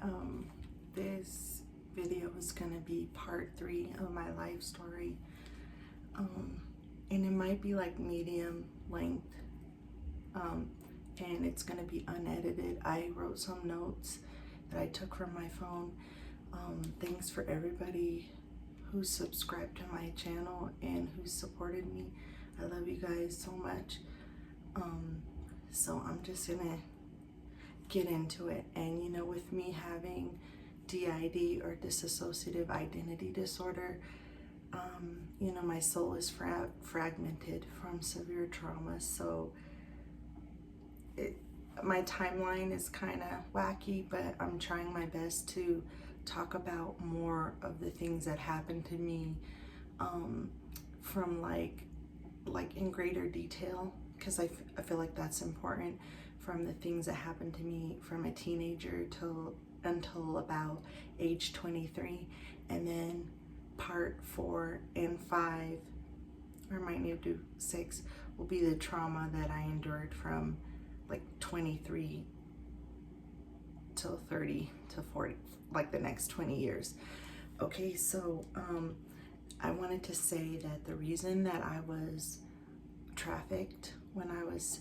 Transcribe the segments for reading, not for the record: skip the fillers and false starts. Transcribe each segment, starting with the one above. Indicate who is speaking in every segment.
Speaker 1: Hi, this video is going to be part 3 of my life story, and it might be like medium length, and it's going to be unedited. I wrote some notes that I took from my phone. Thanks for everybody who subscribed to my channel and who supported me. I love you guys so much. So I'm just gonna get into it. And you know, with me having DID or dissociative identity disorder, you know, my soul is fragmented from severe trauma. So my timeline is kind of wacky, but I'm trying my best to talk about more of the things that happened to me from like in greater detail, because I feel like that's important, from the things that happened to me from a teenager until about age 23. And then part 4 and 5, or might need to do 6, will be the trauma that I endured from like 23 till 30 to 40, like the next 20 years. Okay, so I wanted to say that the reason that I was trafficked when I was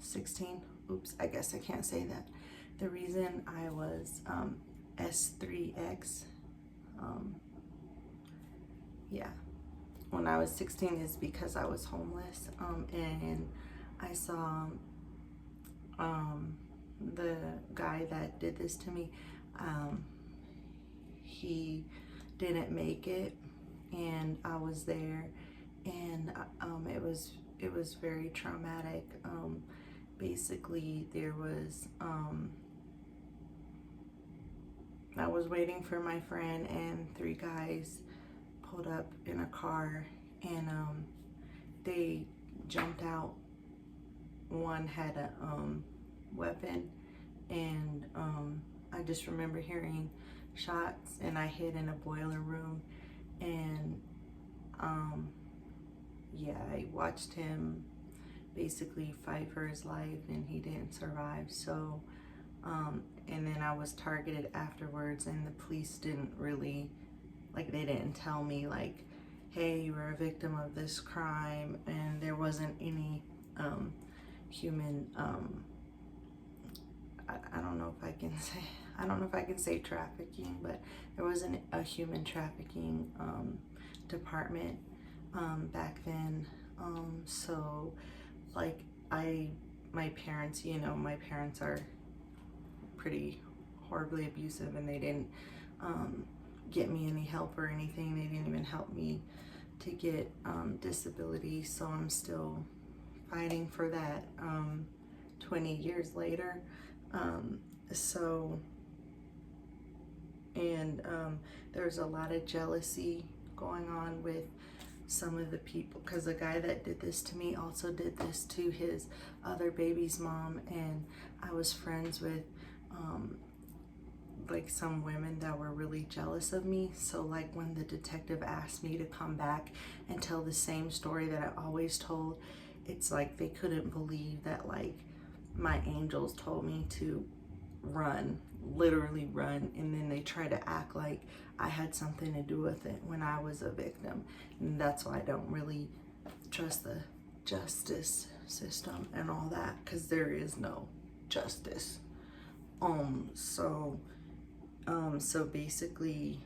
Speaker 1: 16, oops, I guess I can't say that. The reason I was S3X, yeah, when I was 16 is because I was homeless, and I saw the guy that did this to me, he didn't make it, and I was there, and it was very traumatic. Basically, there was I was waiting for my friend, and 3 guys pulled up in a car, and they jumped out. One had a weapon, and I just remember hearing shots, and I hid in a boiler room, and yeah, I watched him basically fight for his life, and he didn't survive. So and then I was targeted afterwards, and the police didn't really, like, they didn't tell me like, hey, you were a victim of this crime, and there wasn't any human I don't know if I can say trafficking, but there wasn't a human trafficking department back then. So like my parents, you know, my parents are pretty horribly abusive, and they didn't get me any help or anything. They didn't even help me to get disability. So I'm still fighting for that 20 years later. There's a lot of jealousy going on with some of the people, because the guy that did this to me also did this to his other baby's mom, and I was friends with like some women that were really jealous of me. So like when the detective asked me to come back and tell the same story that I always told, it's like they couldn't believe that like my angels told me to run, literally run, and then they try to act like I had something to do with it when I was a victim. And that's why I don't really trust the justice system and all that, because there is no justice. So basically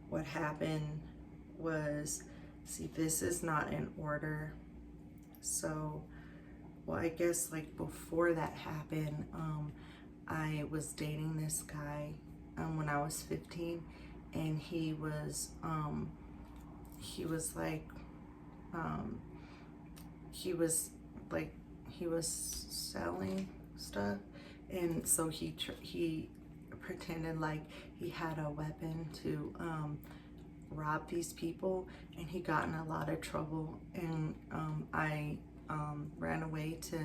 Speaker 1: what happened was, see, this is not in order. So well, I guess like before that happened, I was dating this guy when I was 15, and he was selling stuff, and so he pretended like he had a weapon to rob these people, and he got in a lot of trouble, and I ran away to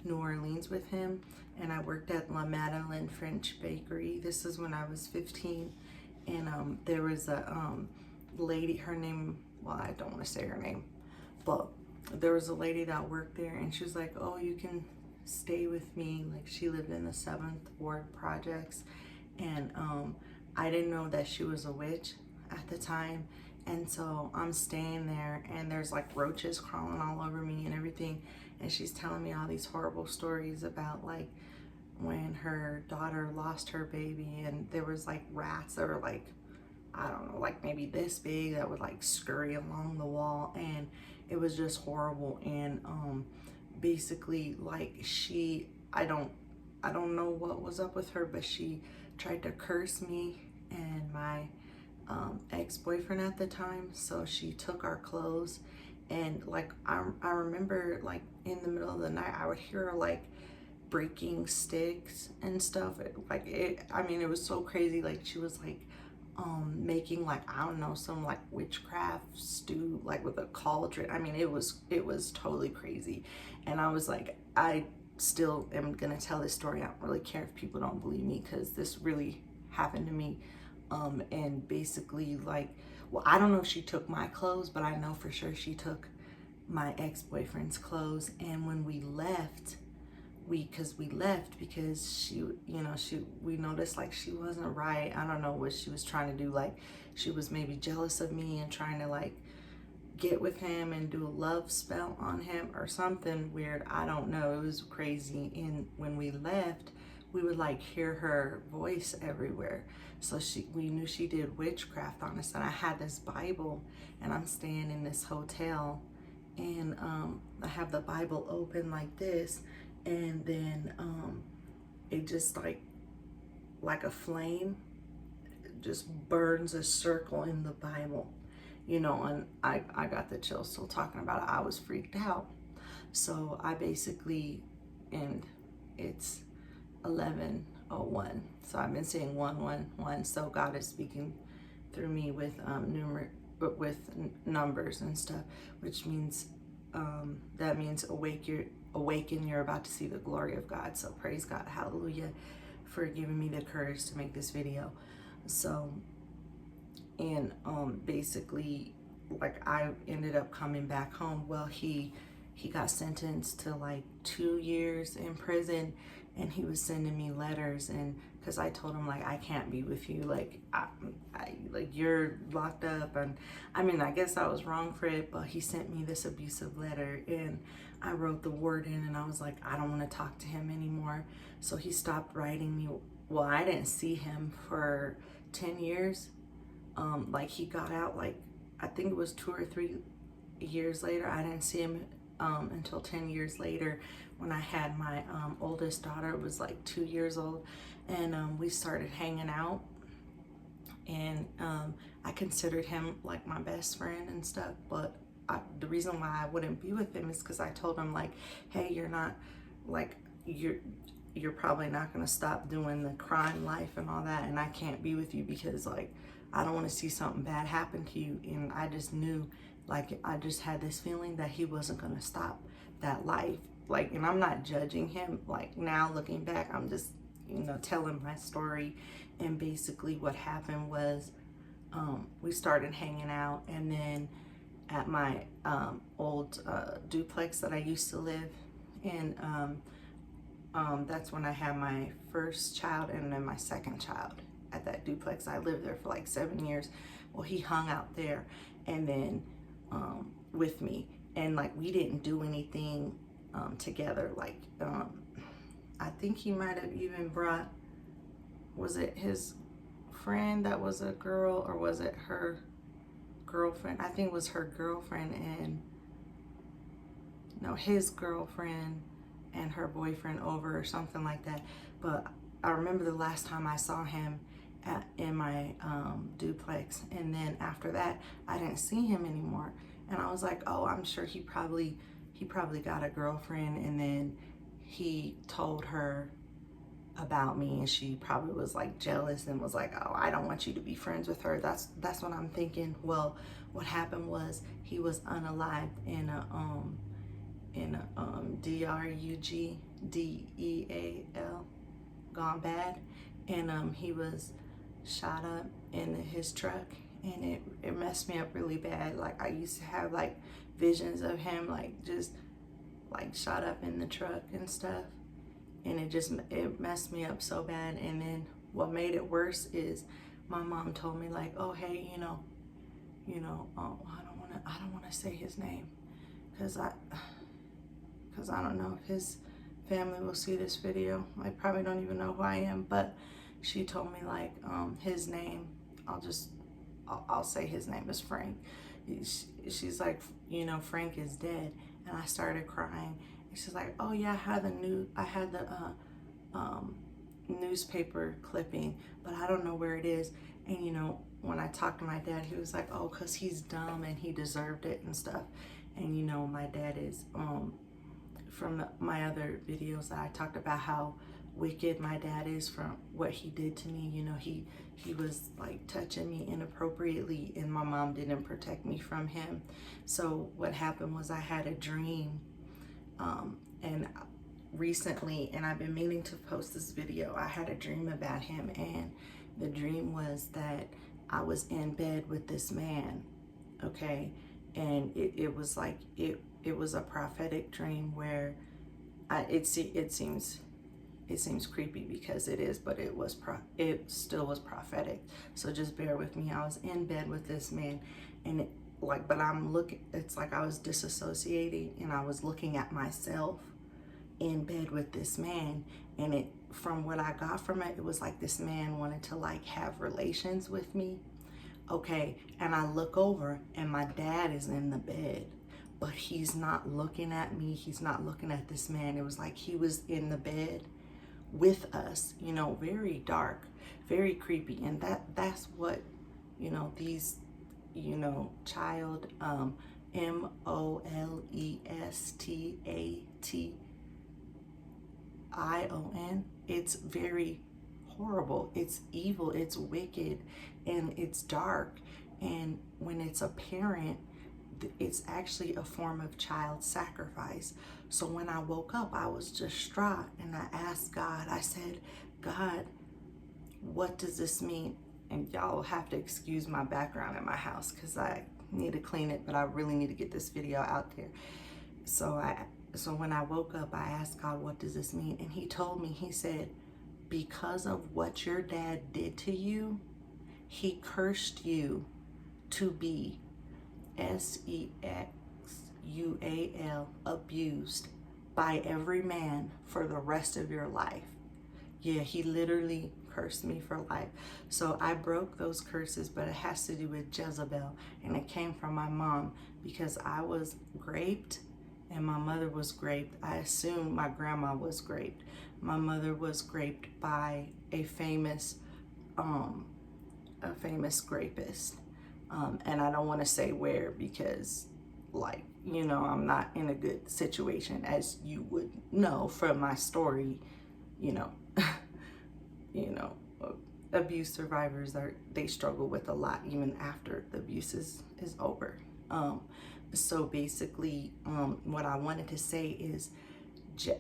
Speaker 1: New Orleans with him, and I worked at La Madeleine French Bakery. This is when I was 15, and there was a lady, her name, well, I don't want to say her name, but there was a lady that worked there, and she was like, oh, you can stay with me. Like, she lived in the 7th Ward projects, and I didn't know that she was a witch at the time. And so I'm staying there, and there's like roaches crawling all over me and everything. And she's telling me all these horrible stories about like when her daughter lost her baby, and there was like rats that were like, I don't know, like maybe this big, that would like scurry along the wall, and it was just horrible. And basically, like, I don't know what was up with her, but she tried to curse me and my ex-boyfriend at the time. So she took our clothes, and like I remember, like, in the middle of the night I would hear her like breaking sticks and stuff. I mean, it was so crazy. Like, she was like making, like, I don't know, some like witchcraft stew, like with a cauldron. I mean, it was totally crazy. And I was like, I still am gonna tell this story. I don't really care if people don't believe me, because this really happened to me. And basically, like, well, I don't know if she took my clothes, but I know for sure she took my ex-boyfriend's clothes. And when we left, we left because she, we noticed like she wasn't right. I don't know what she was trying to do. Like, she was maybe jealous of me and trying to like get with him and do a love spell on him or something weird. I don't know. It was crazy. And when we left, we would like hear her voice everywhere. So we knew she did witchcraft on us. And I had this Bible, and I'm staying in this hotel, and I have the Bible open like this, and then it just like a flame just burns a circle in the Bible, and I got the chills still talking about it. I was freaked out. So I basically, and it's 11:01. So I've been saying 111. So God is speaking through me with numbers and stuff, which means that means awaken. You're about to see the glory of God. So praise God, hallelujah, for giving me the courage to make this video. So, and basically, like, I ended up coming back home. Well, he got sentenced to like 2 years in prison, and he was sending me letters, and because I told him, like, I can't be with you, like, like, you're locked up. And I mean, I guess I was wrong for it, but he sent me this abusive letter, and I wrote the word in, and I was like, I don't want to talk to him anymore. So he stopped writing me. Well, I didn't see him for 10 years. Like, he got out, like, I think it was 2 or 3 years later. I didn't see him until 10 years later, when I had my oldest daughter, was like 2 years old, and we started hanging out. And I considered him like my best friend and stuff, but the reason why I wouldn't be with him is because I told him, like, hey, you're not, like, you're probably not going to stop doing the crime life and all that, and I can't be with you because, like, I don't want to see something bad happen to you. And I just knew, like, I just had this feeling that he wasn't going to stop that life. Like, and I'm not judging him. Like, now looking back, I'm just, telling my story. And basically what happened was, we started hanging out, and then at my old duplex that I used to live in, that's when I had my first child and then my second child at that duplex. I lived there for like 7 years. Well, he hung out there, and then with me, and like, we didn't do anything together. Like, I think he might have even brought, was it his friend that was a girl, or was it her girlfriend? I think it was her girlfriend, and no, his girlfriend and her boyfriend over, or something like that. But I remember the last time I saw him in my duplex, and then after that I didn't see him anymore. And I was like, oh, I'm sure he probably got a girlfriend, and then he told her about me, and she probably was like jealous and was like, oh, I don't want you to be friends with her. That's what I'm thinking. Well, what happened was, he was unalived in a DRUGDEAL, gone bad, and he was shot up in his truck, and it messed me up really bad. Like, I used to have like visions of him, like, just like shot up in the truck and stuff. And it messed me up so bad. And then what made it worse is my mom told me like, oh, hey, I don't want to say his name because I don't know if his family will see this video. I probably don't even know who I am, but she told me like his name, I'll say his name is Frank. She's like, Frank is dead. And I started crying. And she's like, oh yeah, I had the newspaper clipping, but I don't know where it is. And when I talked to my dad, he was like, oh, because he's dumb and he deserved it and stuff. And my dad is from my other videos that I talked about how wicked my dad is from what he did to me. He was like touching me inappropriately, and my mom didn't protect me from him. So what happened was I had a dream, and recently, and I've been meaning to post this video, I had a dream about him, and the dream was that I was in bed with this man, okay? And it was like, it was a prophetic dream where it seems creepy because it is, but it still was prophetic. So just bear with me. I was in bed with this man, and it's like I was disassociating, and I was looking at myself in bed with this man, and from what I got from it, it was like this man wanted to like have relations with me, okay? And I look over, and my dad is in the bed, but he's not looking at me. He's not looking at this man. It was like he was in the bed with us, very dark, very creepy. And that's what, these, child, MOLESTATION, it's very horrible, it's evil, it's wicked, and it's dark. And when it's a parent, it's actually a form of child sacrifice. So when I woke up, I was distraught, and I asked God, I said, God, what does this mean? And y'all have to excuse my background in my house because I need to clean it, but I really need to get this video out there. So when I woke up, I asked God, what does this mean? And he told me, he said, because of what your dad did to you, he cursed you to be SEXUAL, abused by every man for the rest of your life. Yeah, he literally cursed me for life. So I broke those curses, but it has to do with Jezebel, and it came from my mom because I was raped and my mother was raped. I assume my grandma was raped. My mother was raped by a famous rapist. And I don't want to say where because, I'm not in a good situation, as you would know from my story. Abuse survivors they struggle with a lot even after the abuse is over. So basically, what I wanted to say is,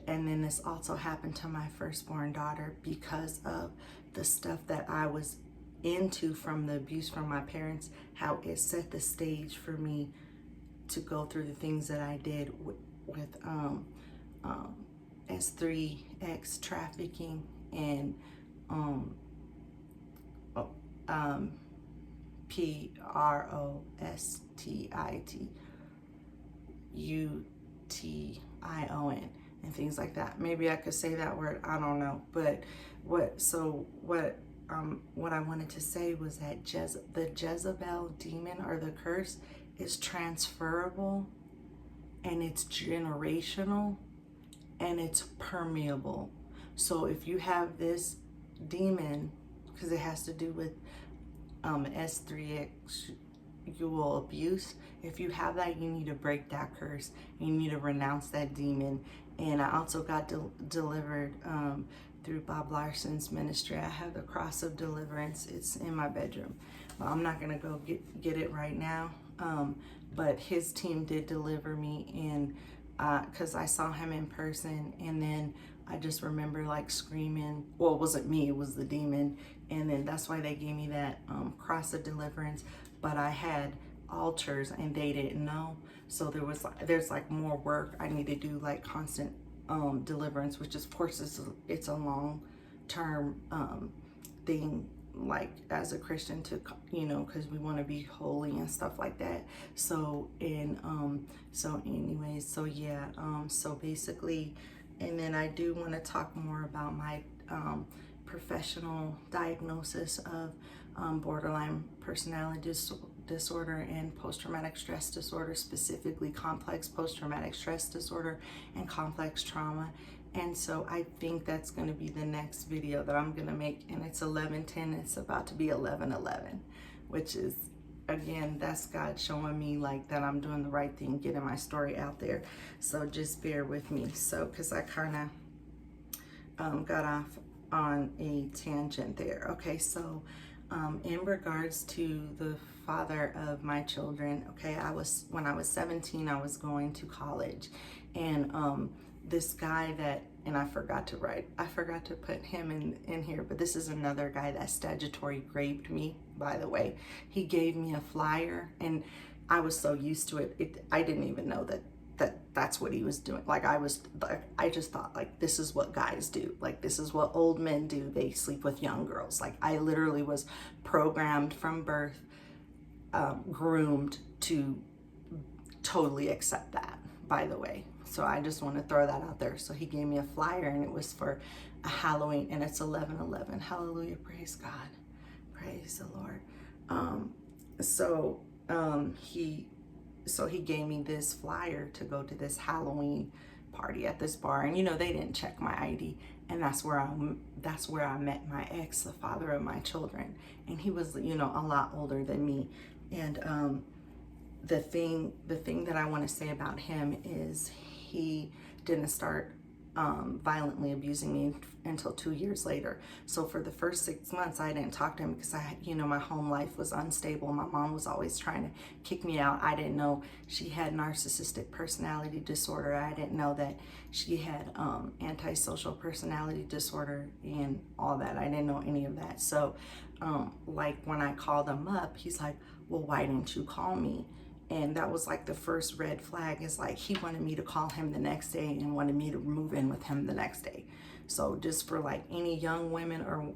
Speaker 1: and then this also happened to my firstborn daughter because of the stuff that I was into from the abuse from my parents, how it set the stage for me to go through the things that I did with S3X trafficking and PROSTITUTION and things like that. Maybe I could say that word, I don't know. But what I wanted to say was that the Jezebel demon or the curse is transferable, and it's generational, and it's permeable. So if you have this demon, because it has to do with S3X abuse, if you have that, you need to break that curse. You need to renounce that demon. And I also got delivered through Bob Larson's ministry. I have the cross of deliverance. It's in my bedroom. Well, I'm not gonna go get it right now, but his team did deliver me in, because I saw him in person, and then I just remember like screaming. Well, it wasn't me, it was the demon. And then that's why they gave me that cross of deliverance. But I had altars and they didn't know. So there's like more work I need to do, like constant deliverance, which of course it's a long term thing, like as a Christian, to, you know, because we want to be holy and stuff like that. So so anyways, so yeah, so basically, and then I do want to talk more about my professional diagnosis of borderline personality disorder and post-traumatic stress disorder, specifically complex post-traumatic stress disorder and complex trauma. And so I think that's going to be the next video that I'm going to make, and it's 11:10. It's about to be 11:11, which is, again, that's God showing me like that I'm doing the right thing, getting my story out there. So just bear with me. So because I kind of got off on a tangent there. Okay, so in regards to the father of my children, okay, when I was 17, I was going to college, and this guy that, and I forgot to put him in here, but this is another guy that statutory raped me, by the way. He gave me a flyer, and I was so used to it, I didn't even know that's what he was doing. Like I just thought, like, this is what guys do, like this is what old men do, they sleep with young girls. Like I literally was programmed from birth, groomed to totally accept that, by the way. So I just want to throw that out there. So he gave me a flyer, and it was for a Halloween, and it's 11:11. Hallelujah, praise God, praise the Lord. So he gave me this flyer to go to this Halloween party at this bar, and you know, they didn't check my ID, and that's where I met my ex, the father of my children, and he was, you know, a lot older than me. And the thing that I want to say about him is he didn't start violently abusing me until 2 years later. So for the first 6 months, I didn't talk to him because my home life was unstable. My mom was always trying to kick me out. I didn't know she had narcissistic personality disorder. I didn't know that she had antisocial personality disorder and all that. I didn't know any of that. So like when I called him up, he's like, well, why didn't you call me? And that was like the first red flag, is like he wanted me to call him the next day and wanted me to move in with him the next day. So just for like any young women, or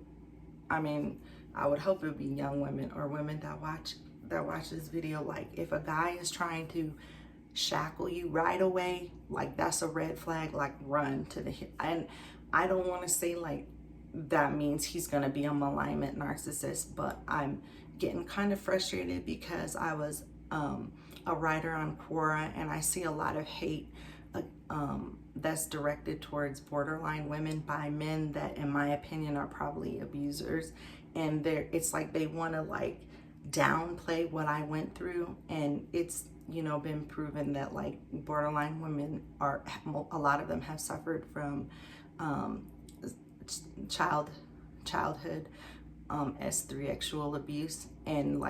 Speaker 1: I mean, I would hope it would be young women or women that watch this video, like if a guy is trying to shackle you right away, like that's a red flag, like run to the hip. And I don't want to say like that means he's going to be a malignant narcissist, but I'm getting kind of frustrated because I was a writer on Quora, and I see a lot of hate that's directed towards borderline women by men that, in my opinion, are probably abusers. And it's like they want to like downplay what I went through, and it's, you know, been proven that like borderline women a lot of them have suffered from childhood S3 sexual abuse, and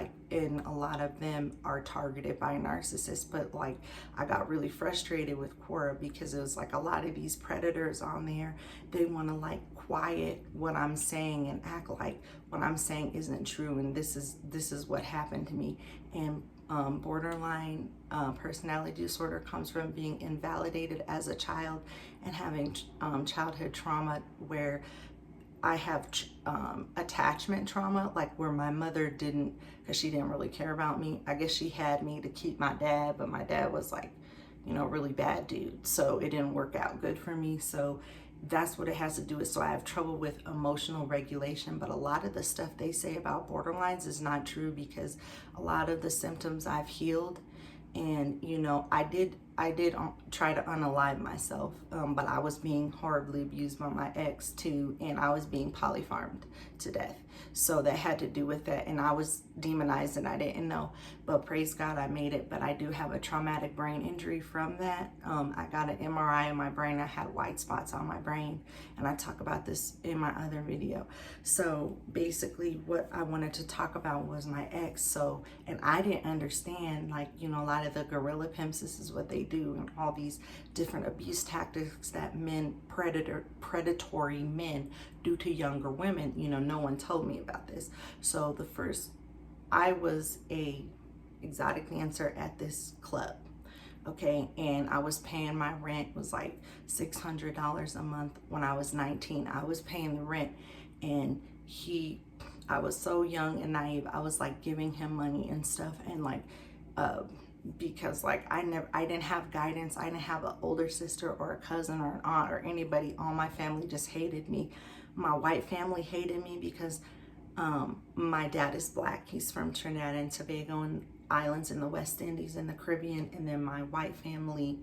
Speaker 1: a lot of them are targeted by narcissists. But like I got really frustrated with Quora because it was like a lot of these predators on there, they want to like quiet what I'm saying and act like what I'm saying isn't true, and this is what happened to me. And borderline personality disorder comes from being invalidated as a child and having childhood trauma, where I have attachment trauma, like where my mother didn't, because she didn't really care about me. I guess she had me to keep my dad, but my dad was like, you know, really bad dude. So it didn't work out good for me. So that's what it has to do with. So I have trouble with emotional regulation, but a lot of the stuff they say about borderlines is not true, because a lot of the symptoms I've healed. And, you know, I did try to unalive myself, but I was being horribly abused by my ex too, and I was being polyfarmed to death. So that had to do with that, and I was demonized and I didn't know, but praise God I made it. But I do have a traumatic brain injury from that. I got an MRI in my brain. I had white spots on my brain, and I talk about this in my other video. So basically what I wanted to talk about was my ex. So, and I didn't understand, like, you know, a lot of the gorilla pimps, this is what they do, and all these different abuse tactics that predatory men do to younger women. You know, no one told me about this. So I was a exotic dancer at this club. Okay, and I was paying, my rent was like $600 a month when I was 19. I was paying the rent, and I was so young and naive. I was like giving him money and stuff, and like, because like I didn't have guidance. I didn't have an older sister or a cousin or an aunt or anybody. All my family just hated me. My white family hated me because my dad is black. He's from Trinidad and Tobago and islands in the West Indies and the Caribbean. And then my white family,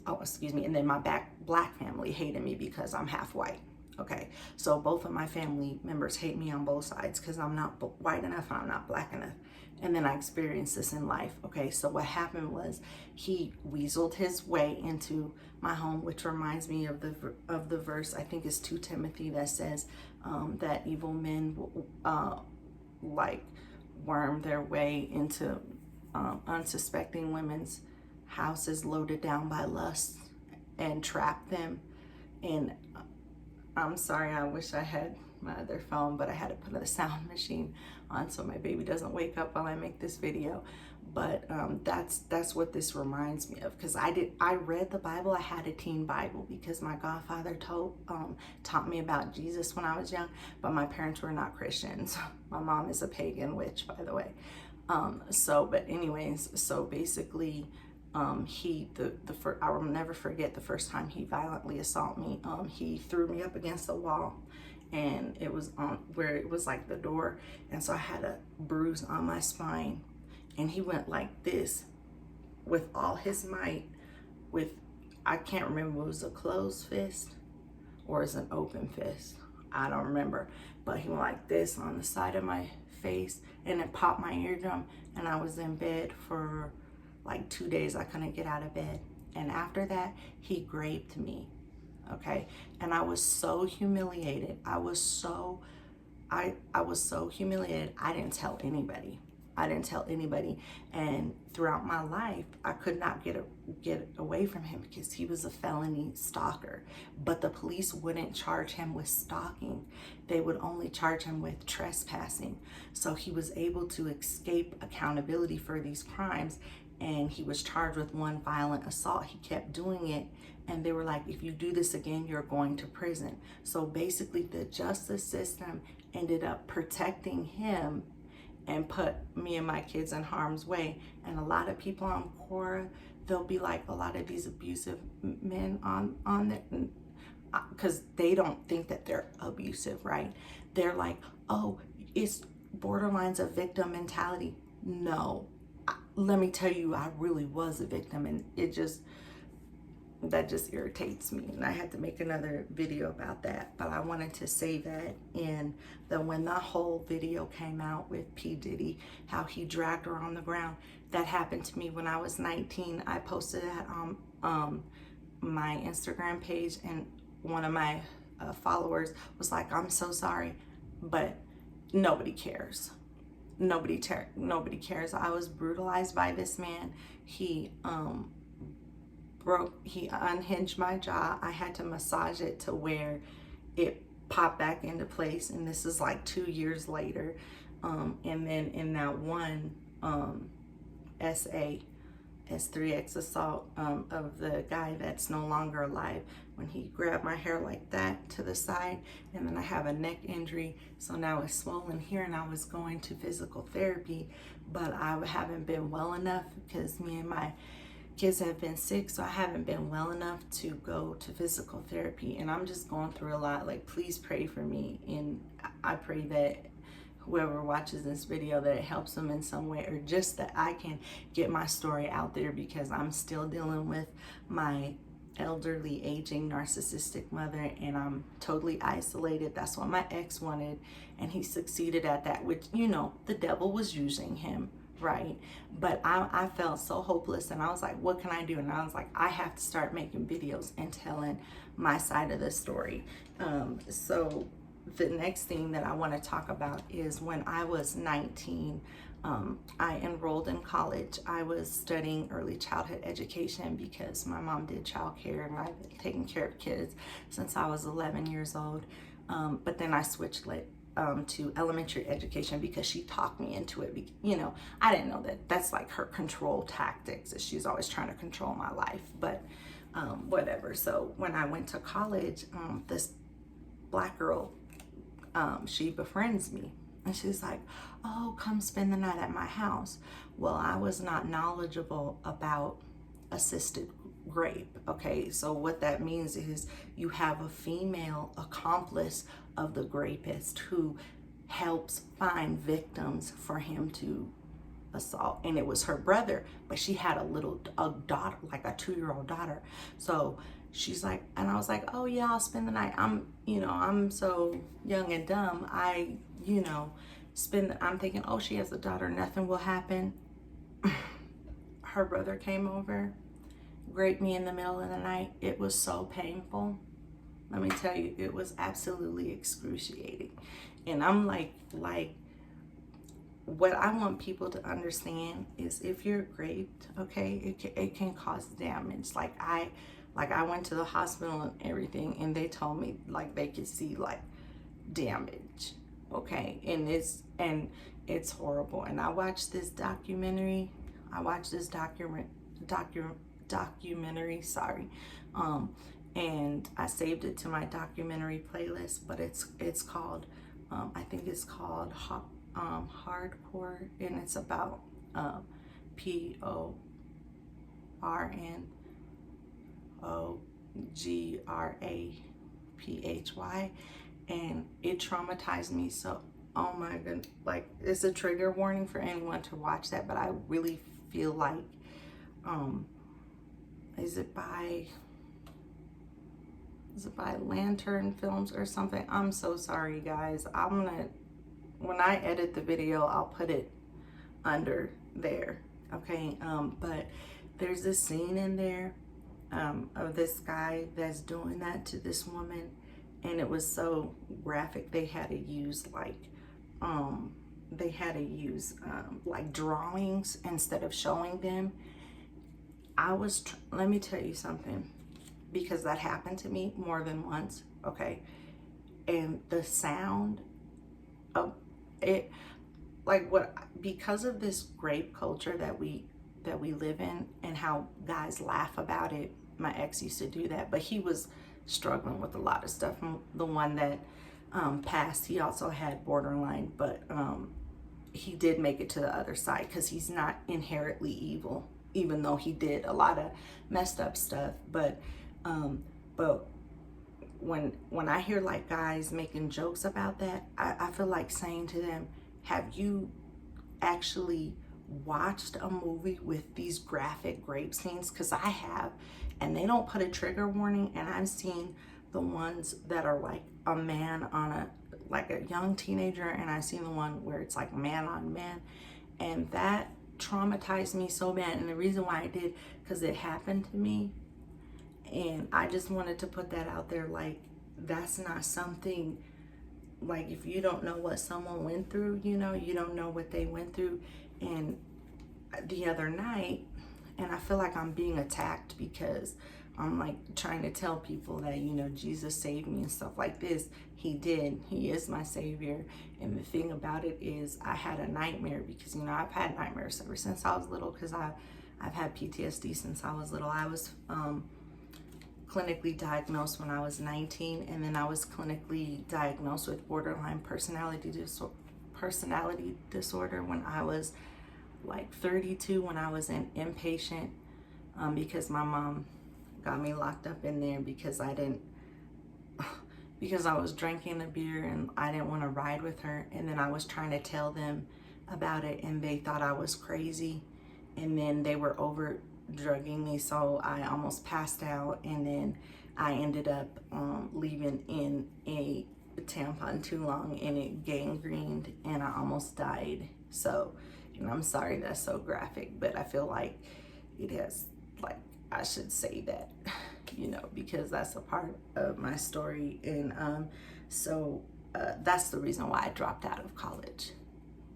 Speaker 1: and then my black family hated me because I'm half white. Okay, so both of my family members hate me on both sides because I'm not white enough and I'm not black enough. And then I experienced this in life. Okay, so what happened was he weaseled his way into my home, which reminds me of the verse, I think it's 2 Timothy, that says that evil men like worm their way into unsuspecting women's houses loaded down by lust and trap them. And I'm sorry, I wish I had my other phone, but I had to put the sound machine on so my baby doesn't wake up while I make this video. But that's what this reminds me of, because I read the Bible. I had a teen Bible because my godfather taught me about Jesus when I was young, but my parents were not Christians. My mom is a pagan witch, by the way. But anyways, so basically, I will never forget the first time he violently assaulted me. He threw me up against the wall, and it was on where it was like the door, and so I had a bruise on my spine, and he went like this with all his might, I can't remember if it was a closed fist or it was an open fist, I don't remember, but he went like this on the side of my face, and it popped my eardrum, and I was in bed for like 2 days. I couldn't get out of bed. And after that, he raped me. Okay, and I was so humiliated. I was so humiliated. I didn't tell anybody. And throughout my life, I could not get away from him because he was a felony stalker. But the police wouldn't charge him with stalking. They would only charge him with trespassing. So he was able to escape accountability for these crimes. And he was charged with one violent assault. He kept doing it, and they were like, if you do this again, you're going to prison. So basically, the justice system ended up protecting him and put me and my kids in harm's way. And a lot of people on Quora, they'll be like, a lot of these abusive men on there, because they don't think that they're abusive, right? They're like, oh, it's borderlines of victim mentality. No. Let me tell you, I really was a victim, and that just irritates me, and I had to make another video about that. But I wanted to say that when the whole video came out with P. Diddy, how he dragged her on the ground, that happened to me when I was 19. I posted that on my Instagram page, and one of my followers was like, I'm so sorry, but nobody cares. Nobody cares. I was brutalized by this man. He unhinged my jaw. I had to massage it to where it popped back into place, and this is like 2 years later. And then in that one S3X assault of the guy that's no longer alive, when he grabbed my hair like that to the side, and then I have a neck injury, so now it's swollen here, and I was going to physical therapy, but I haven't been well enough because me and my kids have been sick, so I haven't been well enough to go to physical therapy, and I'm just going through a lot. Like, please pray for me, and I pray that whoever watches this video, that it helps them in some way, or just that I can get my story out there, because I'm still dealing with my elderly, aging, narcissistic mother, and I'm totally isolated. That's what my ex wanted, and he succeeded at that, which, you know, the devil was using him, right? But I felt so hopeless, and I was like, what can I do? And I was like, I have to start making videos and telling my side of the story. So the next thing that I want to talk about is when I was 19, I enrolled in college. I was studying early childhood education because my mom did childcare, and I've been taking care of kids since I was 11 years old. But then I switched to elementary education because she talked me into it. You know, I didn't know that that's like her control tactics, is she's always trying to control my life, but whatever. So when I went to college, this black girl, she befriends me, and she's like, oh, come spend the night at my house. Well, I was not knowledgeable about assisted rape. Okay, so what that means is you have a female accomplice of the rapist who helps find victims for him to assault. And it was her brother, but she had a daughter, like a 2-year-old daughter. So she's like, and I was like, oh yeah, I'll spend the night. I'm so young and dumb. I'm thinking, oh, she has a daughter, nothing will happen. Her brother came over, raped me in the middle of the night. It was so painful. Let me tell you, it was absolutely excruciating. And I'm like, what I want people to understand is if you're raped, okay, it can cause damage. Like I went to the hospital and everything, and they told me like they could see like damage, okay, and it's horrible. And I watched this documentary. Sorry, and I saved it to my documentary playlist. But it's called, I think it's called Hardcore, and it's about PORNOGRAPHY, and it traumatized me so. Oh my goodness, like it's a trigger warning for anyone to watch that, but I really feel like, is it by Lantern Films or something? I'm so sorry guys. When I edit the video, I'll put it under there, okay? But there's this scene in there of this guy that's doing that to this woman, and it was so graphic. They had to use like drawings instead of showing them. Let me tell you something, because that happened to me more than once, okay? And the sound of it, because of this rape culture that we live in, and how guys laugh about it. My ex used to do that, but he was struggling with a lot of stuff. The one that passed, he also had borderline, but he did make it to the other side because he's not inherently evil, even though he did a lot of messed up stuff. But when I hear like guys making jokes about that, I feel like saying to them, have you actually watched a movie with these graphic rape scenes? Because I have, and they don't put a trigger warning. And I've seen the ones that are like a man on a young teenager, and I've seen the one where it's like man on man, and that traumatized me so bad. And the reason why I did, because it happened to me, and I just wanted to put that out there. Like, that's not something, like, if you don't know what someone went through, you don't know what they went through. And the other night, and I feel like I'm being attacked because I'm like trying to tell people that, Jesus saved me and stuff like this. He did. He is my savior. And the thing about it is, I had a nightmare because, I've had nightmares ever since I was little, because I've had PTSD since I was little. I was clinically diagnosed when I was 19, and then I was clinically diagnosed with borderline personality disorder when I was like 32, when I was in inpatient, because my mom got me locked up in there because I was drinking the beer and I didn't want to ride with her. And then I was trying to tell them about it, and they thought I was crazy, and then they were over drugging me, so I almost passed out. And then I ended up leaving in a tampon too long, and it gangrened, and I almost died. So, and I'm sorry that's so graphic, but I feel like it has, like, I should say that, because that's a part of my story. And so that's the reason why I dropped out of college.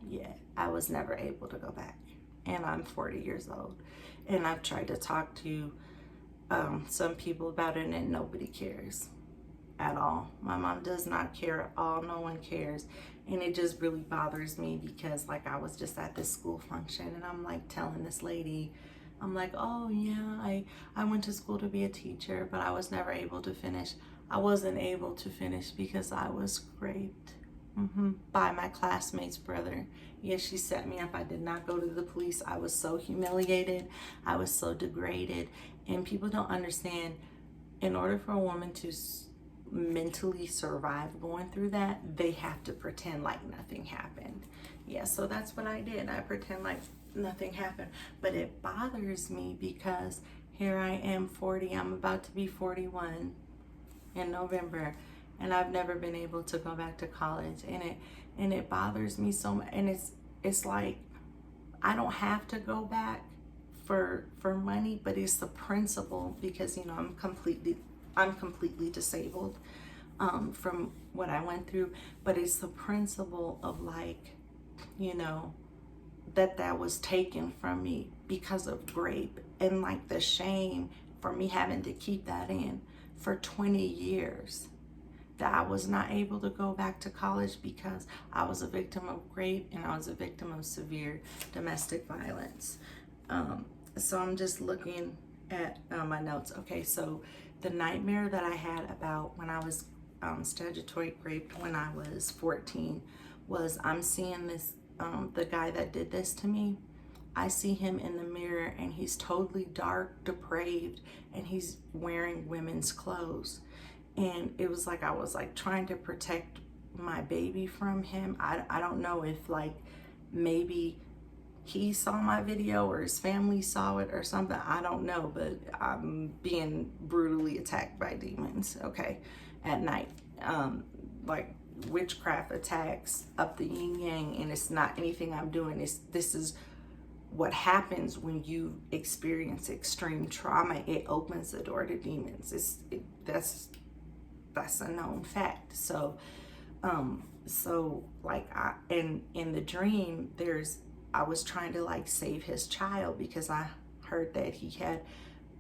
Speaker 1: Yeah, I was never able to go back, and I'm 40 years old, and I've tried to talk to some people about it, and nobody cares. at all. My mom does not care at all. No one cares. And it just really bothers me because like I was just at this school function and I'm like telling this lady, I'm like, oh yeah, I went to school to be a teacher, but I was never able to finish. I wasn't able to finish because I was raped by my classmate's brother. Yes, she set me up. I did not go to the police. I was so humiliated. I was so degraded. And people don't understand, in order for a woman to mentally survive going through that, they have to pretend like nothing happened. Yeah, so that's what I did. I pretend like nothing happened. But it bothers me because here I am 40. I'm about to be 41 in November, and I've never been able to go back to college, and it bothers me so much. And it's like I don't have to go back for money, but it's the principle, because you know I'm completely disabled from what I went through. But it's the principle of, like, you know, that was taken from me because of rape, and like the shame for me having to keep that in for 20 years, that I was not able to go back to college because I was a victim of rape and I was a victim of severe domestic violence. So I'm just looking at my notes. Okay, so the nightmare that I had about when I was statutory raped when I was 14 was I'm seeing this, the guy that did this to me, I see him in the mirror and he's totally dark, depraved, and he's wearing women's clothes. And it was like I was like trying to protect my baby from him. I don't know if like maybe he saw my video or his family saw it or something. I don't know, but I'm being brutally attacked by demons, okay, at night. Like witchcraft attacks up the yin yang, and it's not anything I'm doing. This is what happens when you experience extreme trauma. It opens the door to demons. That's a known fact. So like in the dream, I was trying to like save his child because I heard that he had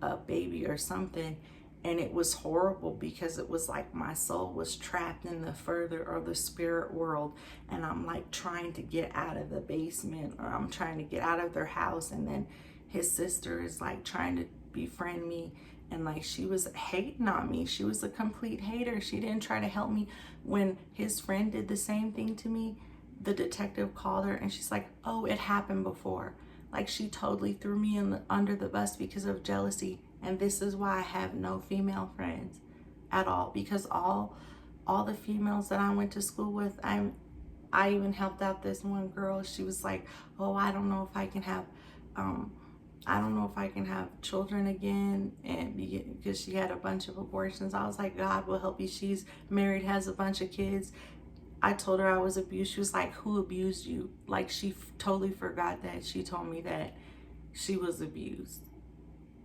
Speaker 1: a baby or something. And it was horrible because it was like my soul was trapped in the further or the spirit world, and I'm like trying to get out of the basement, or I'm trying to get out of their house, and then his sister is like trying to befriend me, and like she was hating on me. She was a complete hater. She didn't try to help me. When his friend did the same thing to me, the detective called her and she's like, oh, it happened before. Like she totally threw me under the bus because of jealousy. And this is why I have no female friends at all, because all the females that I went to school with, I even helped out this one girl. She was like, oh, I don't know if I can have children again, and because she had a bunch of abortions. I was like, God will help you. She's married, has a bunch of kids. I told her I was abused. She was like, who abused you? Like she totally forgot that she told me that she was abused.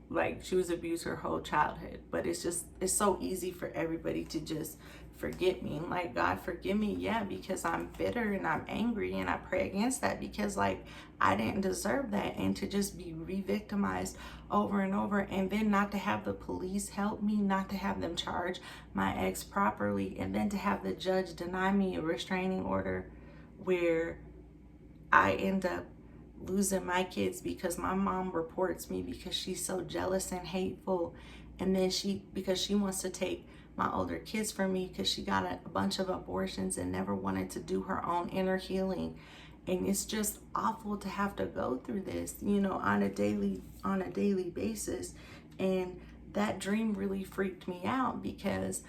Speaker 1: Like she was abused her whole childhood. But it's so easy for everybody to just forget me. And like, God forgive me, yeah, because I'm bitter and I'm angry, and I pray against that because like I didn't deserve that. And to just be re-victimized over and over, and then not to have the police help me, not to have them charge my ex properly, and then to have the judge deny me a restraining order where I end up losing my kids because my mom reports me because she's so jealous and hateful. And then because she wants to take my older kids from me because she got a bunch of abortions and never wanted to do her own inner healing. And it's just awful to have to go through this, you know, on a daily basis. And that dream really freaked me out because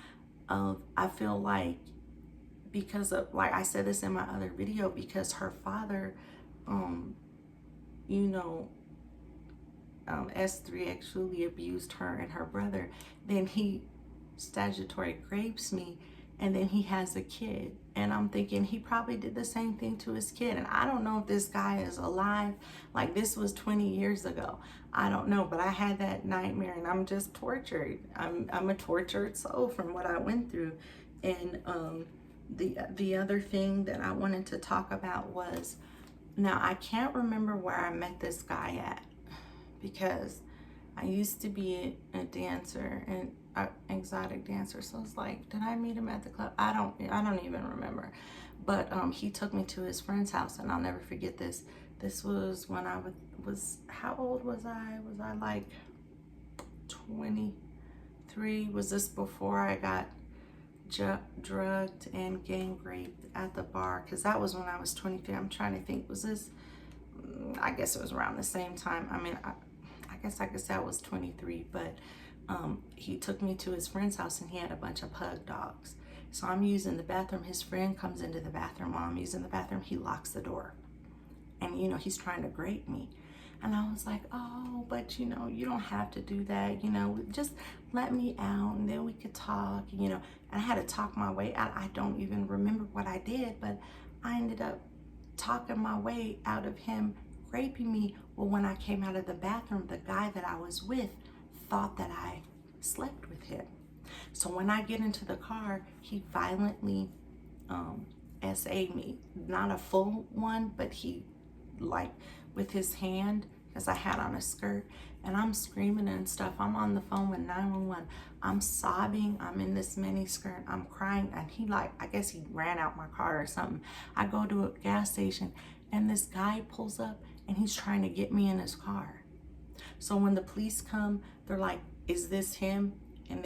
Speaker 1: I feel like, because of, like I said this in my other video, because her father S3 actually abused her and her brother. Then he statutory rapes me, and then he has a kid. And I'm thinking he probably did the same thing to his kid. And I don't know if this guy is alive. Like this was 20 years ago. I don't know, but I had that nightmare and I'm just tortured. I'm a tortured soul from what I went through. And the other thing that I wanted to talk about was, now I can't remember where I met this guy at, because I used to be a dancer, and exotic dancer. So it's like, did I meet him at the club? I don't even remember. But he took me to his friend's house, and I'll never forget this. This was when I was how old was I? Was I like 23? Was this before I got drugged and gang raped at the bar? Because that was when I was 23. I'm trying to think, was this, I guess it was around the same time. I mean, I guess I could say I was 23, but he took me to his friend's house, and he had a bunch of pug dogs. So I'm using the bathroom. His friend comes into the bathroom while I'm using the bathroom. He locks the door, and you know, he's trying to grape me. And I was like, oh, but you know, you don't have to do that. You know, just let me out, and then we could talk, you know. And I had to talk my way out. I don't even remember what I did, but I ended up talking my way out of him raping me. Well, when I came out of the bathroom, the guy that I was with thought that I slept with him. So when I get into the car, he violently SA'd me. Not a full one, but he, like, with his hand, because I had on a skirt, and I'm screaming and stuff. I'm on the phone with 911. I'm sobbing. I'm in this mini skirt. I'm crying. And he, like, I guess he ran out my car or something. I go to a gas station, and this guy pulls up, and he's trying to get me in his car. So when the police come, they're like, is this him? And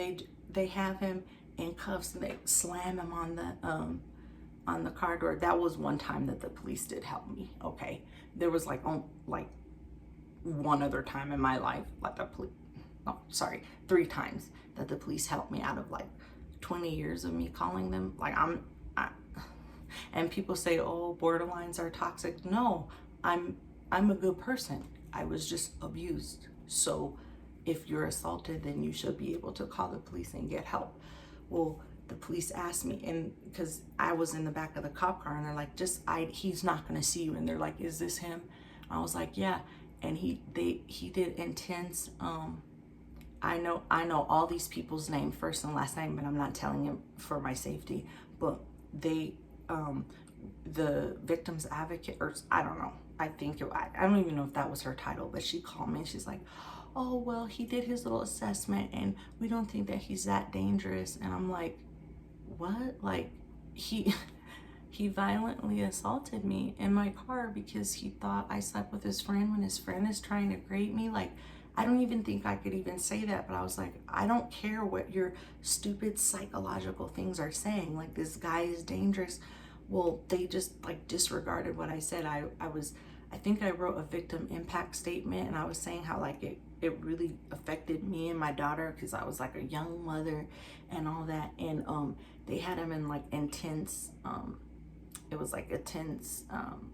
Speaker 1: they have him in cuffs, and they slam him on the car door. That was one time that the police did help me. Okay, there was like one other time in my life, like the police, oh, sorry, 3 times that the police helped me out of like 20 years of me calling them. Like and people say, oh, borderlines are toxic. No, I'm a good person. I was just abused. So if you're assaulted, then you should be able to call the police and get help. Well, the police asked me, and because I was in the back of the cop car, and they're like, he's not gonna see you. And they're like, is this him? I was like, yeah. And he did intense, I know all these people's name, first and last name, but I'm not telling him for my safety. But they, the victim's advocate, or I don't know, I don't even know if that was her title, but she called me and she's like, oh, well, he did his little assessment, and we don't think that he's that dangerous. And I'm like, what? Like, he violently assaulted me in my car because he thought I slept with his friend when his friend is trying to grape me. Like, I don't even think I could even say that, but I was like, I don't care what your stupid psychological things are saying. Like, this guy is dangerous. Well, they just like disregarded what I said. I think I wrote a victim impact statement, and I was saying how like it really affected me and my daughter because I was like a young mother and all that. And they had him in like intense, it was like intense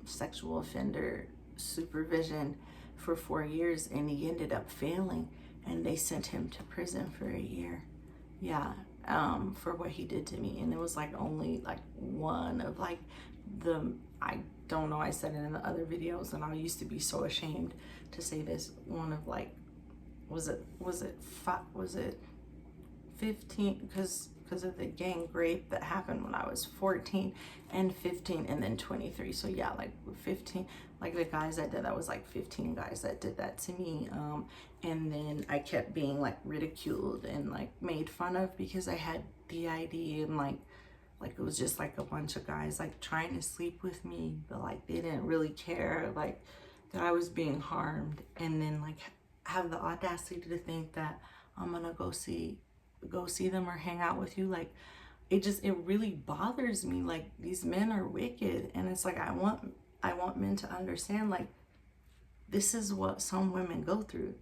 Speaker 1: sexual offender supervision for 4 years, and he ended up failing, and they sent him to prison for a year. Yeah, for what he did to me. And it was like only like one of like I don't know, I said it in the other videos, and I used to be so ashamed to say this, one of like, was it 15, because of the gang rape that happened when I was 14 and 15 and then 23. So yeah, like 15, like the guys that did that was like 15 guys that did that to me. And then I kept being like ridiculed and like made fun of because I had DID, and like it was just like a bunch of guys like trying to sleep with me, but like they didn't really care like that I was being harmed. And then like have the audacity to think that I'm gonna go see them or hang out with you. Like it really bothers me. Like, these men are wicked, and it's like I want men to understand, like, this is what some women go through.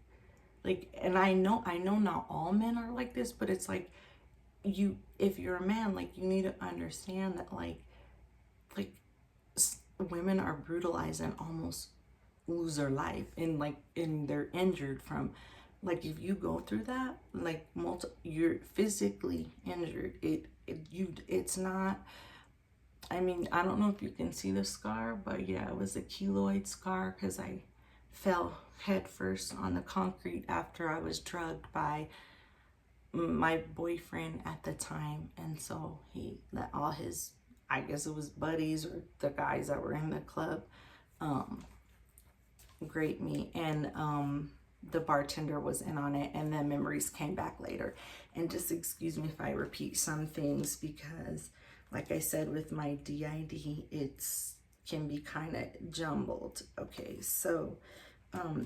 Speaker 1: Like, and I know not all men are like this, but it's like, if you're a man, like, you need to understand that like women are brutalized and almost lose their life, and they're injured from, like, if you go through that, like, you're physically injured. It's not, I mean, I don't know if you can see the scar, but yeah, it was a keloid scar because I fell head first on the concrete after I was drugged by my boyfriend at the time. And so he let all his, I guess it was buddies or the guys that were in the club, grape me. And the bartender was in on it, and then memories came back later. And just excuse me if I repeat some things, because like I said, with my DID, it's can be kind of jumbled. Okay, so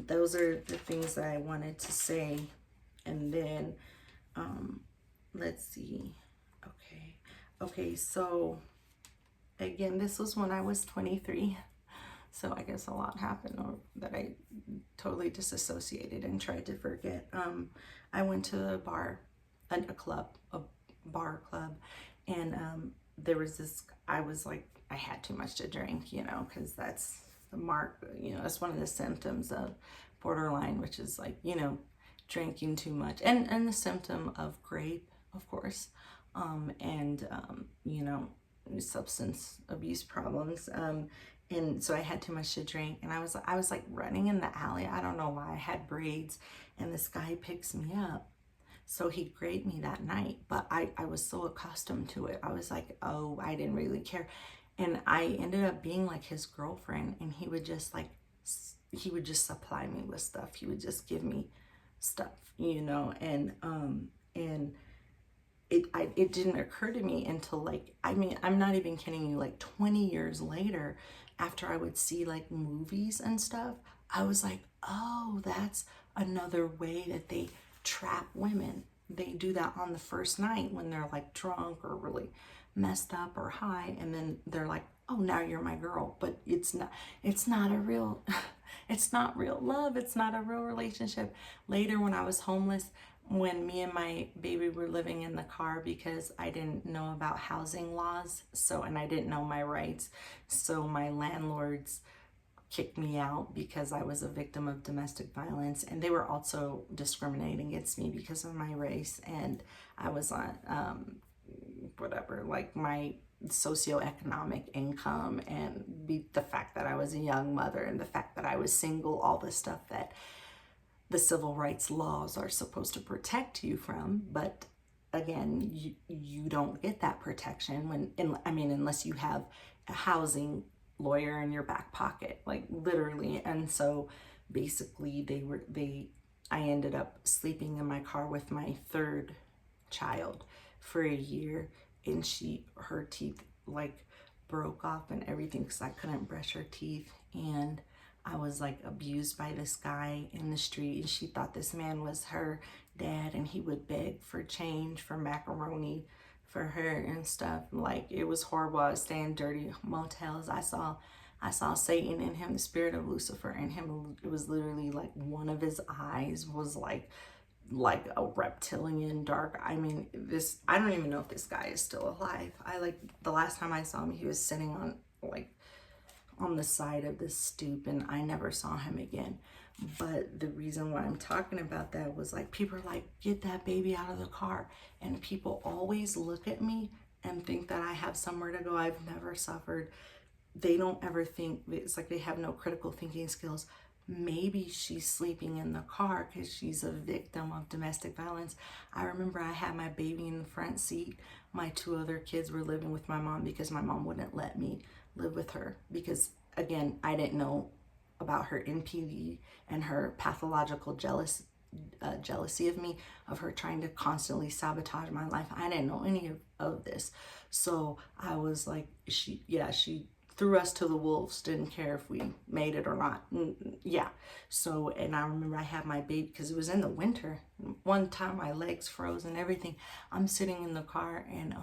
Speaker 1: those are the things that I wanted to say. And then let's see. Okay, so again, this was when I was 23. So I guess a lot happened, or that I totally disassociated and tried to forget. I went to a bar, a bar club, and there was this, I was like, I had too much to drink, you know, because that's the mark, you know, that's one of the symptoms of borderline, which is like, you know, drinking too much, and the symptom of grape, of course, you know, substance abuse problems. And so I had too much to drink, and I was like running in the alley. I don't know why. I had braids, and this guy picks me up. So he graped me that night, but I was so accustomed to it. I was like, oh, I didn't really care. And I ended up being like his girlfriend, and he would just supply me with stuff. He would just give me stuff, you know, and it didn't occur to me until, like, I mean, I'm not even kidding you, like 20 years later, after I would see like movies and stuff, I was like, oh, that's another way that they trap women. They do that on the first night when they're like drunk or really messed up or high, and then they're like, oh, now you're my girl. But it's not a real it's not real love. It's not a real relationship. Later, when I was homeless, when me and my baby were living in the car, because I didn't know about housing laws, and I didn't know my rights, so my landlords kicked me out because I was a victim of domestic violence, and they were also discriminating against me because of my race, and I was on whatever, like my socioeconomic income, and the fact that I was a young mother, and the fact that I was single, all the stuff that the civil rights laws are supposed to protect you from. But again, you don't get that protection unless you have a housing lawyer in your back pocket, like literally. And so basically I ended up sleeping in my car with my third child for a year, and her teeth like broke off and everything because I couldn't brush her teeth. And I was like abused by this guy in the street, and she thought this man was her dad, and he would beg for change for macaroni for her and stuff. Like, it was horrible. I was staying in dirty motels. I saw Satan in him, the spirit of Lucifer in him. It was literally like one of his eyes was like a reptilian dark. I mean, I don't even know if this guy is still alive. The last time I saw him, he was sitting on the side of this stoop, and I never saw him again. But the reason why I'm talking about that was, like, people are like, get that baby out of the car, and people always look at me and think that I have somewhere to go. I've never suffered. They don't ever think, it's like they have no critical thinking skills. Maybe she's sleeping in the car because she's a victim of domestic violence. I remember I had my baby in the front seat. My two other kids were living with my mom because my mom wouldn't let me live with her, because again, I didn't know about her NPD and her pathological jealousy of me, of her trying to constantly sabotage my life. I didn't know any of this. So I was like, she threw us to the wolves, didn't care if we made it or not. Yeah. So, and I remember I had my baby, because it was in the winter. One time my legs froze and everything. I'm sitting in the car, and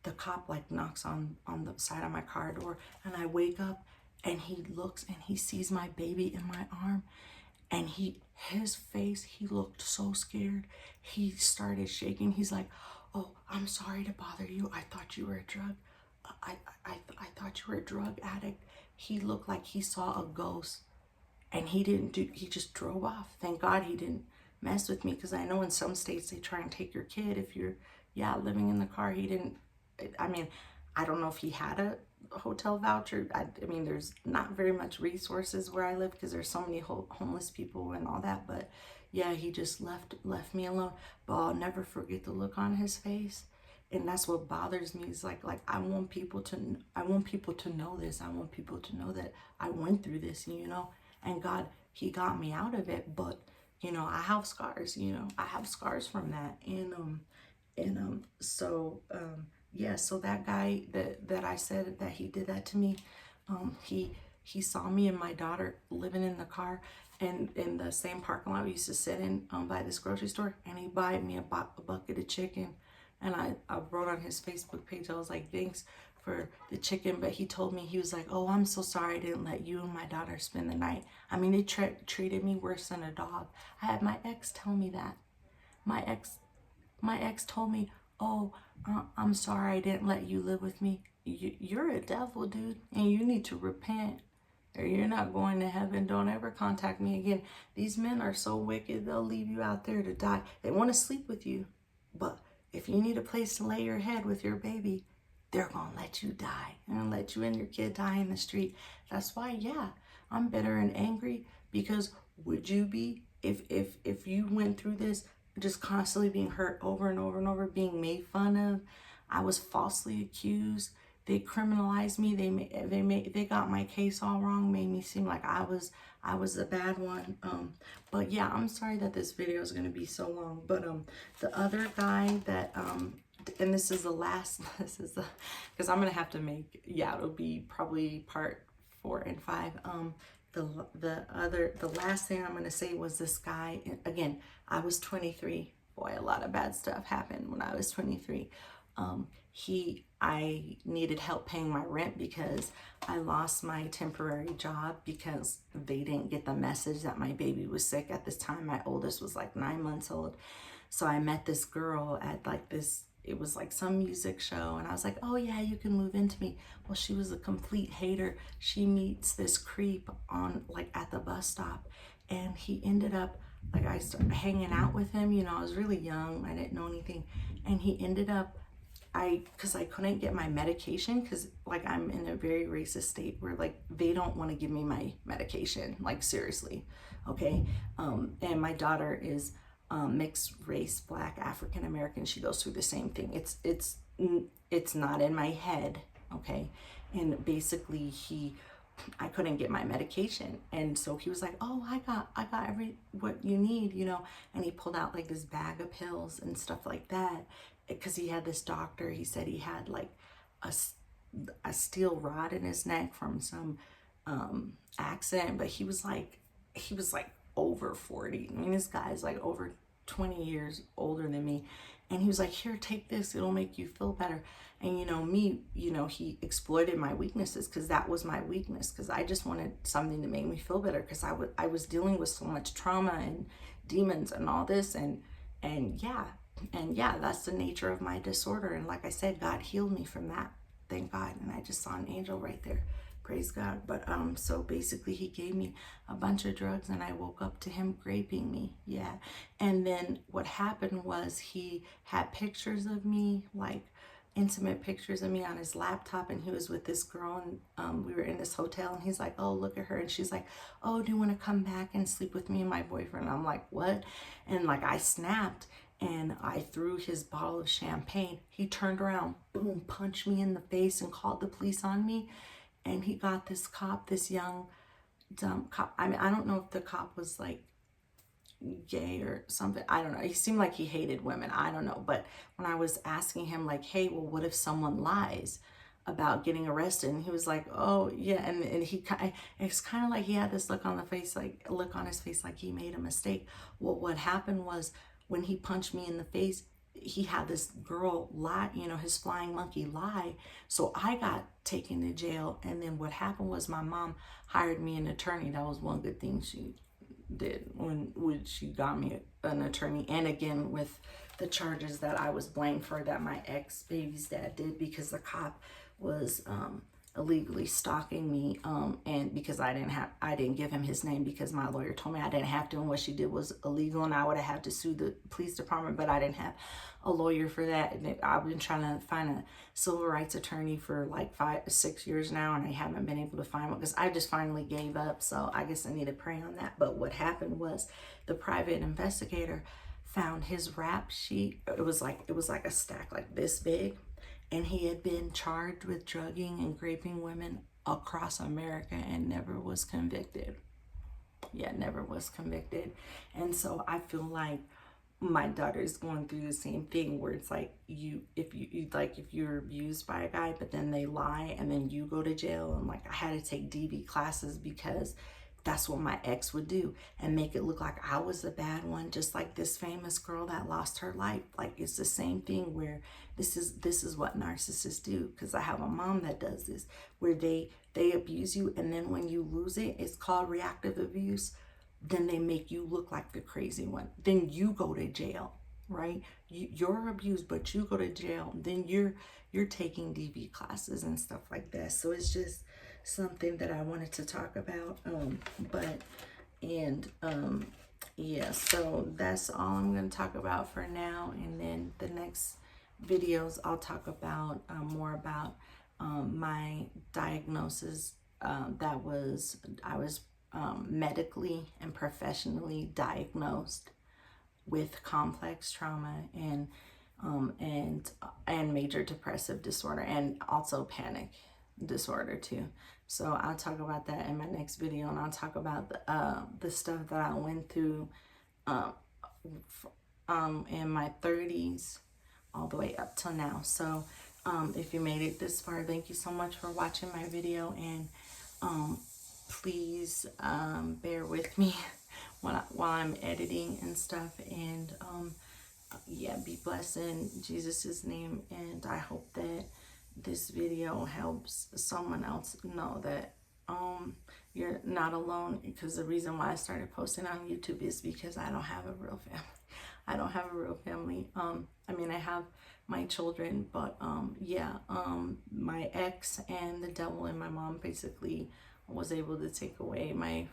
Speaker 1: the cop like knocks on the side of my car door, and I wake up, and he looks, and he sees my baby in my arm, and his face, he looked so scared. He started shaking. He's like, oh, I'm sorry to bother you. I thought you were a drug. I thought you were a drug addict. He looked like he saw a ghost, and he just drove off. Thank God he didn't mess with me, because I know in some states they try and take your kid if you're living in the car. He didn't. I mean, I don't know if he had a hotel voucher. I mean, there's not very much resources where I live because there's so many homeless people and all that. But yeah, he just left me alone. But I'll never forget the look on his face. And that's what bothers me, is like I want people to know this. I want people to know that I went through this, you know. And God, he got me out of it. But you know, I have scars, you know, I have scars from that. Yeah, so that guy that I said that he did that to me, he saw me and my daughter living in the car and in the same parking lot we used to sit in by this grocery store, and he bought me a bucket of chicken. And I wrote on his Facebook page, I was like, thanks for the chicken. But he told me, he was like, oh, I'm so sorry I didn't let you and my daughter spend the night. I mean, they treated me worse than a dog. I had my ex tell me that. My ex told me, oh, I'm sorry I didn't let you live with me. You're a devil, dude, and you need to repent or you're not going to heaven. Don't ever contact me again. These men are so wicked, they'll leave you out there to die. They want to sleep with you, but if you need a place to lay your head with your baby, they're going to let you die. They're going to let you and your kid die in the street. That's why, yeah, I'm bitter and angry, because would you be if you went through this, just constantly being hurt over and over and over, being made fun of? I was falsely accused. They criminalized me. They got my case all wrong, made me seem like I was the bad one. But yeah, I'm sorry that this video is gonna be so long. But the other guy that and this is the last. Because I'm gonna have to make, yeah, it'll be probably part 4 and 5. The last thing I'm gonna say was this guy. Again, I was 23. Boy, a lot of bad stuff happened when I was 23. I needed help paying my rent because I lost my temporary job because they didn't get the message that my baby was sick. At this time, my oldest was like 9 months old. So I met this girl at like this, it was like some music show, and I was like, oh yeah, you can move into me. Well, she was a complete hater. She meets this creep on like at the bus stop, and he ended up, like, I started hanging out with him. You know, I was really young, I didn't know anything, and he ended up, because I couldn't get my medication, because like I'm in a very racist state where like they don't want to give me my medication, like seriously, okay? And my daughter is mixed race, Black, African American. She goes through the same thing. It's not in my head, okay? And basically I couldn't get my medication, and so he was like, oh, I got every what you need, you know. And he pulled out like this bag of pills and stuff like that, because he had this doctor. He said he had like a steel rod in his neck from some accident, but he was like over 40. I mean, this guy's like over 20 years older than me. And he was like, here, take this, it'll make you feel better. And you know, me, you know, he exploited my weaknesses, because that was my weakness, because I just wanted something to make me feel better, because I was dealing with so much trauma and demons and all this, and yeah, that's the nature of my disorder. And like I said, God healed me from that, thank God. And I just saw an angel right there, praise God. But so basically he gave me a bunch of drugs, and I woke up to him raping me, yeah. And then what happened was he had pictures of me, like intimate pictures of me on his laptop, and he was with this girl, and we were in this hotel, and he's like, oh, look at her, and she's like, oh, do you want to come back and sleep with me and my boyfriend? I'm like, what? And like I snapped, and I threw his bottle of champagne. He turned around, boom, punched me in the face and called the police on me. And he got this cop, this young dumb cop. I mean, I don't know if the cop was like gay or something, I don't know. He seemed like he hated women, I don't know. But when I was asking him like, hey, well, what if someone lies about getting arrested? And he was like, oh yeah. And it's kind of like he had this look on his face like he made a mistake. Well, what happened was, when he punched me in the face, he had this girl lie, you know, his flying monkey lie. So I got taken to jail. And then what happened was, my mom hired me an attorney. That was one good thing she did, when she got me an attorney. And again, with the charges that I was blamed for, that my ex-baby's dad did, because the cop was illegally stalking me, and because I didn't give him his name, because my lawyer told me I didn't have to, and what she did was illegal, and I would have had to sue the police department, but I didn't have a lawyer for that. And I've been trying to find a civil rights attorney for like 5-6 years now, and I haven't been able to find one, because I just finally gave up. So I guess I need to pray on that. But what happened was, the private investigator found his rap sheet. It was like a stack like this big, and he had been charged with drugging and raping women across America and never was convicted. yeah, never was convicted. And so I feel like my daughter's going through the same thing, where it's like if you're abused by a guy, but then they lie and then you go to jail. And like, I had to take DV classes because that's what my ex would do, and make it look like I was the bad one, just like this famous girl that lost her life. Like, it's the same thing, where this is what narcissists do, because I have a mom that does this, where they abuse you, and then when you lose it, it's called reactive abuse. Then they make you look like the crazy one. Then you go to jail, right? You're abused, but you go to jail. Then you're taking DV classes and stuff like that. So it's just something that I wanted to talk about. Yeah, so that's all I'm going to talk about for now. And then the next videos, I'll talk about more about my diagnosis. I was medically and professionally diagnosed with complex trauma and major depressive disorder, and also panic disorder too. So I'll talk about that in my next video, and I'll talk about the stuff that I went through in my 30s all the way up till now. So if you made it this far, thank you so much for watching my video, and please bear with me while I'm editing and stuff. And yeah, be blessed in Jesus' name. And I hope that this video helps someone else know that you're not alone. Because the reason why I started posting on YouTube is because I don't have a real family. I don't have a real family. I mean, I have my children, but yeah, my ex and the devil and my mom basically was able to take away my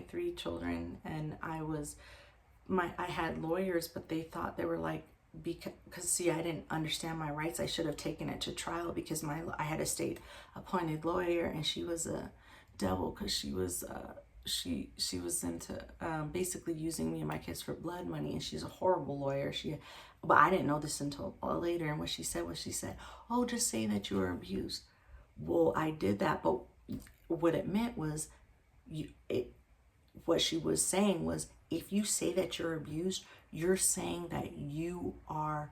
Speaker 1: 3 children. And I had lawyers, but they thought, they were like, because see, I didn't understand my rights. I should have taken it to trial, because I had a state appointed lawyer, and she was a devil, because she was into basically using me and my kids for blood money, and she's a horrible lawyer. But I didn't know this until later. And what she said, oh, just say that you were abused. Well, I did that, but what it meant was, what she was saying was, if you say that you're abused, you're saying that you are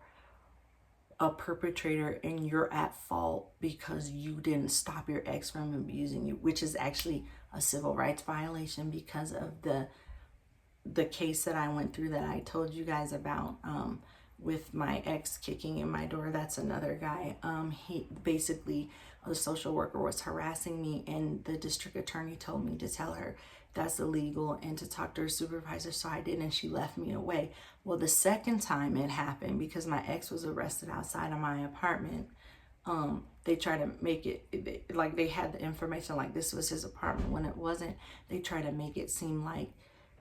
Speaker 1: a perpetrator and you're at fault because you didn't stop your ex from abusing you, which is actually a civil rights violation, because of the case that I went through that I told you guys about, with my ex kicking in my door. That's another guy. He basically, the social worker was harassing me, and the district attorney told me to tell her that's illegal and to talk to her supervisor. So I did, and she left me away. Well, the second time it happened, because my ex was arrested outside of my apartment, they tried to make it like they had the information like this was his apartment, when it wasn't. They tried to make it seem like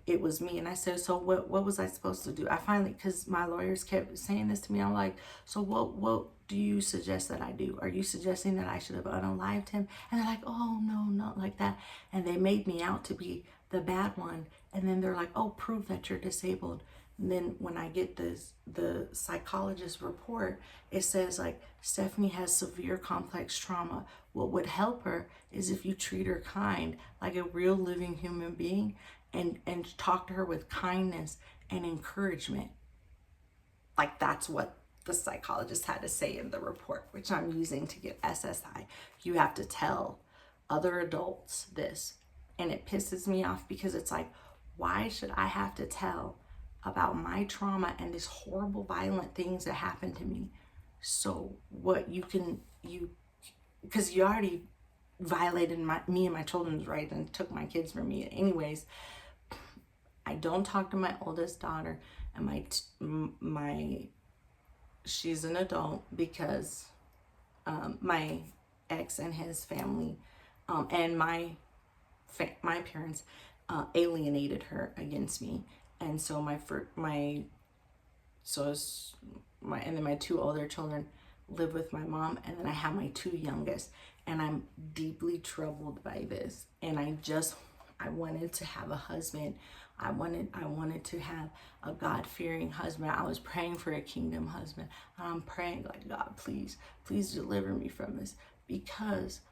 Speaker 1: it was me. And I said, so what was I supposed to do? I finally, because my lawyers kept saying this to me, I'm like, so what do you suggest that I do? Are you suggesting that I should have unalived him? And they're like, oh, no, not like that. And they made me out to be the bad one. And then they're like, oh, prove that you're disabled. And then when I get the psychologist report, it says like, Stephanie has severe complex trauma. What would help her is if you treat her kind, like a real living human being, and talk to her with kindness and encouragement. Like, that's what the psychologist had to say in the report, which I'm using to get SSI. You have to tell other adults this. And it pisses me off, because it's like, why should I have to tell about my trauma and these horrible, violent things that happened to me? So what because you already violated me and my children's rights and took my kids from me anyways. I don't talk to my oldest daughter, and she's an adult, because my ex and his family and my parents alienated her against me. And so my 2 older children live with my mom, and then I have my 2 youngest, and I'm deeply troubled by this. And I wanted to have a husband. I wanted to have a God-fearing husband. I was praying for a kingdom husband. I'm praying like, God, please deliver me from this, because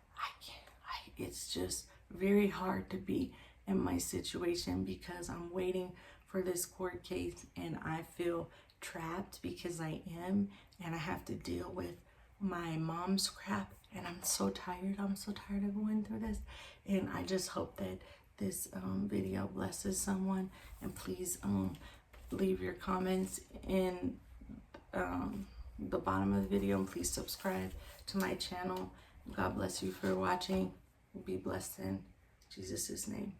Speaker 1: it's just very hard to be in my situation, because I'm waiting for this court case and I feel trapped because I am, and I have to deal with my mom's crap, and I'm so tired. I'm so tired of going through this, and I just hope that this video blesses someone. And please leave your comments in the bottom of the video, and please subscribe to my channel. God bless you for watching. Be blessed in Jesus' name.